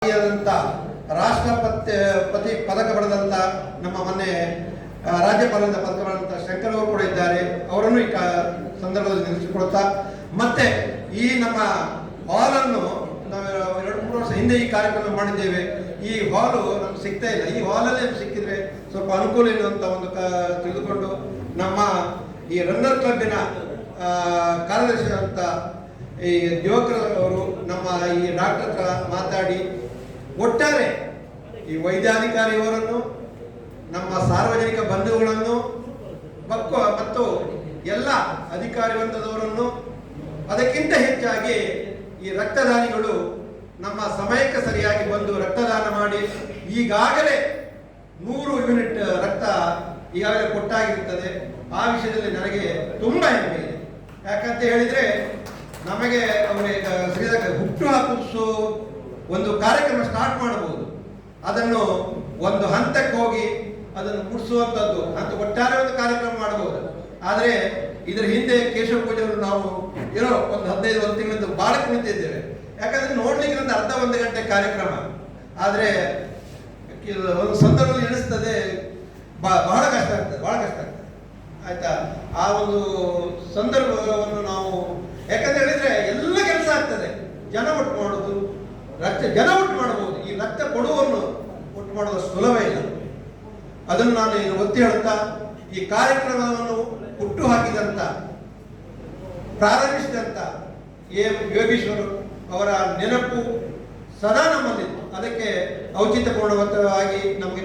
ಆದಂತ ರಾಷ್ಟ್ರಪತಿ ಪದಕ ಪಡೆದಂತ ನಮ್ಮ ಮೊನ್ನೆ ರಾಜ್ಯಪಾಲರಿಂದ ಪದಕ ಪಡೆದಂತ ಶಂಕರ್ ಅವರು ಕೂಡ ಇದ್ದಾರೆ. ಅವರನ್ನು ಈ ಸಂದರ್ಭದಲ್ಲಿ ನೆನೆಸಿಕೊಳ್ತಾ, ಮತ್ತೆ ಈ ನಮ್ಮ ಹಾಲ್ ಅನ್ನು ನಾವು 2-3 ವರ್ಷ ಹಿಂದೆ ಈ ಕಾರ್ಯಕ್ರಮ ಮಾಡಿದ್ದೇವೆ. ಈ ಹಾಲು ನಮ್ಗೆ ಸಿಗ್ತಾ ಇಲ್ಲ. ಈ ಹಾಲಲ್ಲೇ ಸಿಕ್ಕಿದ್ರೆ ಸ್ವಲ್ಪ ಅನುಕೂಲ ಏನು ಅಂತ ಒಂದು ತಿಳಿದುಕೊಂಡು ನಮ್ಮ ಈ ರನ್ನರ್ ಕ್ಲಬ್ಬಿನ ಕಾರ್ಯದರ್ಶಿ ಅಂತ ಈ ಯುವಕರವರು ನಮ್ಮ ಈ ಡಾಕ್ಟರ್ ಹತ್ರ ಮಾತಾಡಿ ಒಟ್ಟಾರೆ ಈ ವೈದ್ಯಾಧಿಕಾರಿಯವರನ್ನು, ನಮ್ಮ ಸಾರ್ವಜನಿಕ ಬಂಧುಗಳನ್ನು ಮತ್ತು ಎಲ್ಲ ಅಧಿಕಾರಿ ವರ್ಗದವರನ್ನು, ಅದಕ್ಕಿಂತ ಹೆಚ್ಚಾಗಿ ಈ ರಕ್ತದಾನಿಗಳು ನಮ್ಮ ಸಮಯಕ್ಕೆ ಸರಿಯಾಗಿ ಬಂದು ರಕ್ತದಾನ ಮಾಡಿ ಈಗಾಗಲೇ 100 ಯೂನಿಟ್ ರಕ್ತ ಈಗಾಗಲೇ ಕೊಟ್ಟಾಗಿರುತ್ತದೆ. ಆ ವಿಷಯದಲ್ಲಿ ನನಗೆ ತುಂಬ ಹೆಮ್ಮೆ ಇದೆ. ಯಾಕಂತ ಹೇಳಿದರೆ ನಮಗೆ ಅವರಿಗೆ ಶ್ರೀದಾಗ ಹುಟ್ಟುಹಬ್ಬ ಒಂದು ಕಾರ್ಯಕ್ರಮ ಸ್ಟಾರ್ಟ್ ಮಾಡಬಹುದು, ಅದನ್ನು ಒಂದು ಹಂತಕ್ಕೆ ಹೋಗಿ ಅದನ್ನು ಮುಗಿಸುವಂಥದ್ದು ಅಂತ ಒಟ್ಟಾರೆ ಒಂದು ಕಾರ್ಯಕ್ರಮ ಮಾಡಬಹುದು. ಆದರೆ ಇದರ ಹಿಂದೆ ಕೇಶವ ಪೂಜೆಯವರು ನಾವು ಏನೋ ಒಂದು 15 ತಿಂಗಳಿಂದ ಭಾಳ ಕುಳಿತಿದ್ದೇವೆ. ಯಾಕಂದ್ರೆ ನೋಡ್ಲಿಕ್ಕೆ ಒಂದು ಅರ್ಧ 1 ಗಂಟೆ ಕಾರ್ಯಕ್ರಮ, ಆದರೆ ಒಂದು ಸಂದರ್ಭದಲ್ಲಿ ಎಣಿಸ್ತದೆ ಬಹಳ ಕಷ್ಟ ಆಗ್ತದೆ ಆಯ್ತಾ. ಆ ಒಂದು ಸಂದರ್ಭವನ್ನು ನಾವು ಯಾಕಂತ ಹೇಳಿದ್ರೆ ಎಲ್ಲ ಕೆಲಸ ಆಗ್ತದೆ. ಜನ ಒಟ್ಟು ಮಾಡೋದು, ಜನ ಒಟ್ಟು ಮಾಡಬಹುದು. ಈ ರಕ್ತ ಕೊಡುವನ್ನು ಒಟ್ಟು ಮಾಡೋದು ಸುಲಭ ಇಲ್ಲ. ಅದನ್ನು ನಾನು ಒತ್ತಿ ಹೇಳುತ್ತಾ, ಈ ಕಾರ್ಯಕ್ರಮವನ್ನು ಹುಟ್ಟು ಹಾಕಿದಂತ ಪ್ರಾರಂಭಿಸಿದಂತ ಯೋಗೀಶ್ವರು ಅವರ ನೆನಪು ಸದಾ ನಮ್ಮಲ್ಲಿತ್ತು. ಅದಕ್ಕೆ ಔಚಿತ್ಯಪೂರ್ಣವಾಗಿ ನಮಗೆ